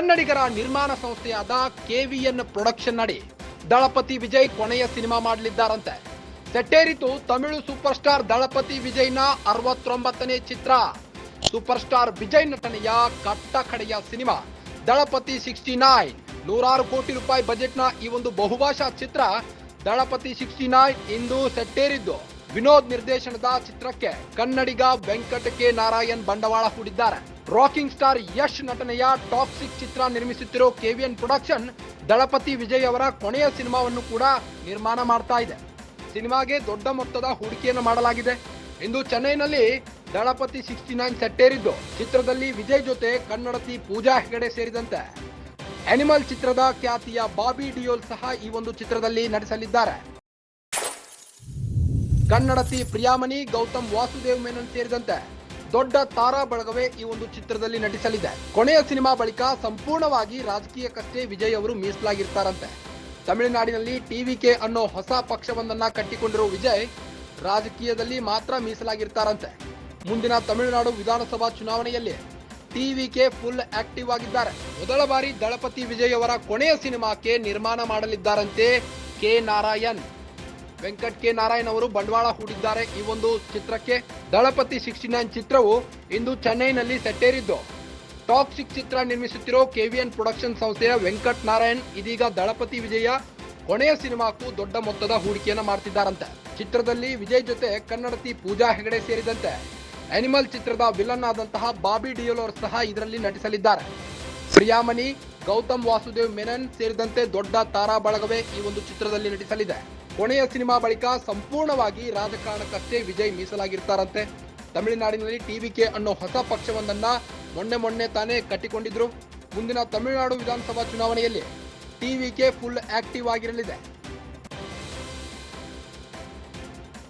ಕನ್ನಡಿಗರ ನಿರ್ಮಾಣ ಸಂಸ್ಥೆಯಾದ ಕೆವಿಎನ್ ಪ್ರೊಡಕ್ಷನ್ ಅಡಿ ದಳಪತಿ ವಿಜಯ್ ಕೊನೆಯ ಸಿನಿಮಾ ಮಾಡಲಿದ್ದಾರಂತೆ. ಸೆಟ್ಟೇರಿತು ತಮಿಳು ಸೂಪರ್ ಸ್ಟಾರ್ ದಳಪತಿ ವಿಜಯ್ನ 69ನೇ ಚಿತ್ರ. ಸೂಪರ್ ಸ್ಟಾರ್ ವಿಜಯ್ ನಟನೆಯ ಕಟ್ಟಕಡೆಯ ಸಿನಿಮಾ ದಳಪತಿ 69. 106 ಕೋಟಿ ರೂಪಾಯಿ ಬಜೆಟ್ನ ಈ ಒಂದು ಬಹುಭಾಷಾ ಚಿತ್ರ ದಳಪತಿ 69 ಇಂದು ಸೆಟ್ಟೇರಿದ್ದು. ವಿನೋದ್ ನಿರ್ದೇಶನದ ಚಿತ್ರಕ್ಕೆ ಕನ್ನಡಿಗ ವೆಂಕಟ್ ಕೆ ನಾರಾಯಣ್ ಬಂಡವಾಳ ಹೂಡಿದ್ದಾರೆ. ರಾಕಿಂಗ್ ಸ್ಟಾರ್ ಯಶ್ ನಟನೆಯ ಟಾಕ್ಸಿಕ್ ಚಿತ್ರ ನಿರ್ಮಿಸುತ್ತಿರೋ ಕೆವಿಎನ್ ಪ್ರೊಡಕ್ಷನ್ ದಳಪತಿ ವಿಜಯ್ ಅವರ ಕೊನೆಯ ಸಿನಿಮಾವನ್ನು ಕೂಡ ನಿರ್ಮಾಣ ಮಾಡ್ತಾ ಇದೆ. ಸಿನಿಮಾಗೆ ದೊಡ್ಡ ಮೊತ್ತದ ಹೂಡಿಕೆಯನ್ನು ಮಾಡಲಾಗಿದೆ. ಇಂದು ಚೆನ್ನೈನಲ್ಲಿ ದಳಪತಿ 69 ಸೆಟ್ಟೇರಿದ್ದು. ಚಿತ್ರದಲ್ಲಿ ವಿಜಯ್ ಜೊತೆ ಕನ್ನಡತಿ ಪೂಜಾ ಹೆಗಡೆ ಸೇರಿದಂತೆ ಅನಿಮಲ್ ಚಿತ್ರದ ಖ್ಯಾತಿಯ ಬಾಬಿ ಡಿಯೋಲ್ ಸಹ ಈ ಒಂದು ಚಿತ್ರದಲ್ಲಿ ನಟಿಸಲಿದ್ದಾರೆ. ಕನ್ನಡತಿ ಪ್ರಿಯಾಮಣಿ, ಗೌತಮ್ ವಾಸುದೇವ್ ಮೆನನ್ ಸೇರಿದಂತೆ ದೊಡ್ಡ ತಾರಾ ಬಳಗವೇ ಈ ಒಂದು ಚಿತ್ರದಲ್ಲಿ ನಟಿಸಲಿದೆ. ಕೊನೆಯ ಸಿನಿಮಾ ಬಳಿಕ ಸಂಪೂರ್ಣವಾಗಿ ರಾಜಕೀಯಕ್ಕಷ್ಟೇ ವಿಜಯ್ ಅವರು ಮೀಸಲಾಗಿರ್ತಾರಂತೆ. ತಮಿಳುನಾಡಿನಲ್ಲಿ ಟಿವಿಕೆ ಅನ್ನೋ ಹೊಸ ಪಕ್ಷವೊಂದನ್ನ ಕಟ್ಟಿಕೊಂಡಿರೋ ವಿಜಯ್ ರಾಜಕೀಯದಲ್ಲಿ ಮಾತ್ರ ಮೀಸಲಾಗಿರ್ತಾರಂತೆ. ಮುಂದಿನ ತಮಿಳುನಾಡು ವಿಧಾನಸಭಾ ಚುನಾವಣೆಯಲ್ಲಿ ಟಿವಿಕೆ ಫುಲ್ ಆಕ್ಟಿವ್ ಆಗಿದ್ದಾರೆ. ಮೊದಲ ಬಾರಿ ದಳಪತಿ ವಿಜಯ್ ಅವರ ಕೊನೆಯ ಸಿನಿಮಾಕ್ಕೆ ನಿರ್ಮಾಣ ಮಾಡಲಿದ್ದಾರಂತೆ ಕೆ ನಾರಾಯಣ್. ವೆಂಕಟ್ ಕೆ ನಾರಾಯಣ್ ಅವರು ಬಂಡವಾಳ ಹೂಡಿದ್ದಾರೆ ಈ ಒಂದು ಚಿತ್ರಕ್ಕೆ. ದಳಪತಿ 69 ಚಿತ್ರವು ಇಂದು ಚೆನ್ನೈನಲ್ಲಿ ಸೆಟ್ಟೇರಿದ್ದು. ಟಾಕ್ಸಿಕ್ ಚಿತ್ರ ನಿರ್ಮಿಸುತ್ತಿರೋ ಕೆವಿಎನ್ ಪ್ರೊಡಕ್ಷನ್ ಸಂಸ್ಥೆಯ ವೆಂಕಟ್ ನಾರಾಯಣ್ ಇದೀಗ ದಳಪತಿ ವಿಜಯ ಕೊನೆಯ ಸಿನಿಮಾಕ್ಕೂ ದೊಡ್ಡ ಮೊತ್ತದ ಹೂಡಿಕೆಯನ್ನು ಮಾಡ್ತಿದ್ದಾರಂತೆ. ಚಿತ್ರದಲ್ಲಿ ವಿಜಯ್ ಜೊತೆ ಕನ್ನಡತಿ ಪೂಜಾ ಹೆಗಡೆ ಸೇರಿದಂತೆ ಅನಿಮಲ್ ಚಿತ್ರದ ವಿಲನ್ ಆದಂತಹ ಬಾಬಿ ಡಿಯೋಲ್ ಅವರು ಸಹ ಇದರಲ್ಲಿ ನಟಿಸಲಿದ್ದಾರೆ. ಪ್ರಿಯಾಮಣಿ, ಗೌತಮ್ ವಾಸುದೇವ್ ಮೆನನ್ ಸೇರಿದಂತೆ ದೊಡ್ಡ ತಾರಾ ಬಳಗವೇ ಈ ಒಂದು ಚಿತ್ರದಲ್ಲಿ ನಟಿಸಲಿದೆ. ಕೊನೆಯ ಸಿನಿಮಾ ಬಳಿಕ ಸಂಪೂರ್ಣವಾಗಿ ರಾಜಕಾರಣಕ್ಕಷ್ಟೇ ವಿಜಯ್ ಮೀಸಲಾಗಿರ್ತಾರಂತೆ. ತಮಿಳುನಾಡಿನಲ್ಲಿ ಟಿವಿಕೆ ಅನ್ನೋ ಹೊಸ ಪಕ್ಷವೊಂದನ್ನ ಮೊನ್ನೆ ತಾನೇ ಕಟ್ಟಿಕೊಂಡಿದ್ರು. ಮುಂದಿನ ತಮಿಳುನಾಡು ವಿಧಾನಸಭಾ ಚುನಾವಣೆಯಲ್ಲಿ ಟಿವಿಕೆ ಫುಲ್ ಆಕ್ಟಿವ್ ಆಗಿರಲಿದೆ.